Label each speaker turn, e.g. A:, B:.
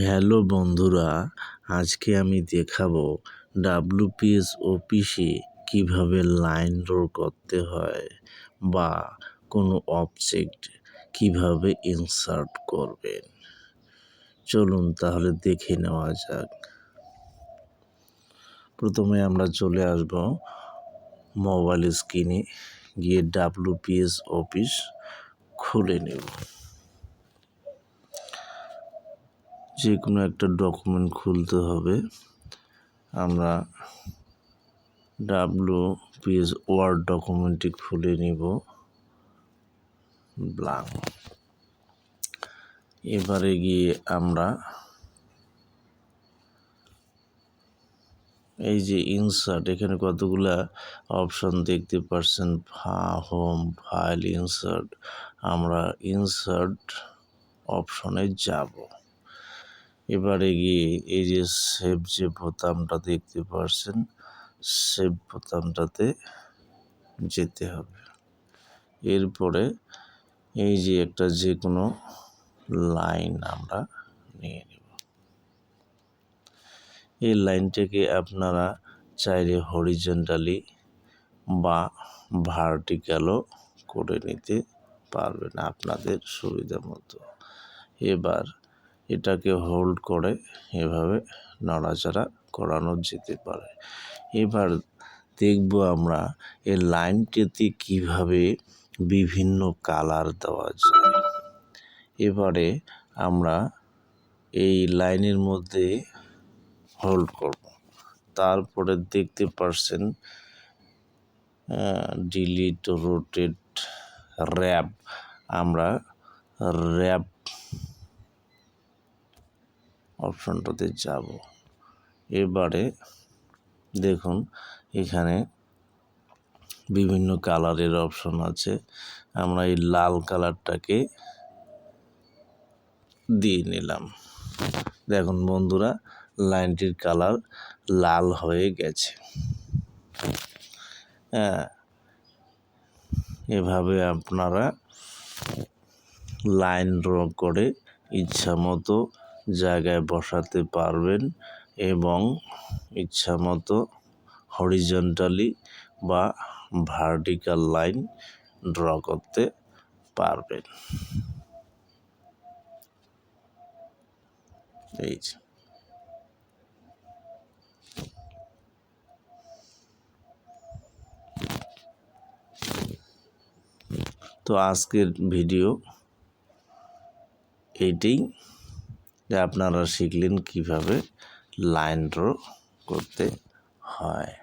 A: Hello বন্ধুরা, আজকে আমি দেখাবো ডাব্লিউপিএস অফিসে কিভাবে লাইন ড্র করতে হয় বা কোনো অবজেক্ট কিভাবে ইনসার্ট করবেন। চলুন তাহলে দেখে নেওয়া যাক। প্রথমে আমরা চলে আসব মোবাইল স্ক্রিনে, গিয়ে ডাব্লিউপিএস অফিস খুলে নেব। যে কোনো একটা ডকুমেন্ট খুলতে হবে। আমরা ডাব্লিউপিএস ওয়ার্ড ডকুমেন্টটি খুলে নিব, ব্ল্যাঙ্ক। এবারে গিয়ে আমরা এই যে ইনসার্ট, এখানে কতগুলা অপশন দেখতে পাচ্ছেন, হোম, ফাইল, ইনসার্ট। আমরা ইনসার্ট অপশনে যাব। এবারে গিয়ে এই যে সেভ যে বোতামটা দেখতে পাচ্ছেন, সেভ বোতামটাতে যেতে হবে। এরপরে এই যে একটা যে কোনো লাইন আমরা নিয়ে নেব। এই লাইনটাকে আপনারা চাইলে হরিজন্টালি বা ভার্টিক্যালও করে নিতে পারবেন আপনাদের সুবিধা মতো। এবার এটাকে হোল্ড করে এভাবে নড়াচড়া করানো যেতে পারে। এবার দেখব আমরা এই লাইনটিতে কিভাবে বিভিন্ন কালার দেওয়া যায়। এবারে আমরা এই লাইনের মধ্যে হোল্ড করব। তারপরে দেখতে পাচ্ছেন ডিলিট, রোটেট, র্যাপ। আমরা র্যাপ অপশনটাতে যাব। এবারে দেখুন এখানে বিভিন্ন কালারের অপশন আছে। আমরা এই লাল কালারটাকে দিয়ে নিলাম। দেখুন বন্ধুরা, লাইনটির কালার লাল হয়ে গেছে। এভাবে আপনারা লাইন ড্র করে ইচ্ছা মতো জায়গায় বসাতে পারবেন এবং ইচ্ছা মতো হরিজন্টালি বা ভার্টিক্যাল লাইন ড্র করতে পারবেন। এই যে তো আজকের ভিডিও এইটাই, যে আপনারা শিখলেন কিভাবে লাইন ড্র করতে হয়।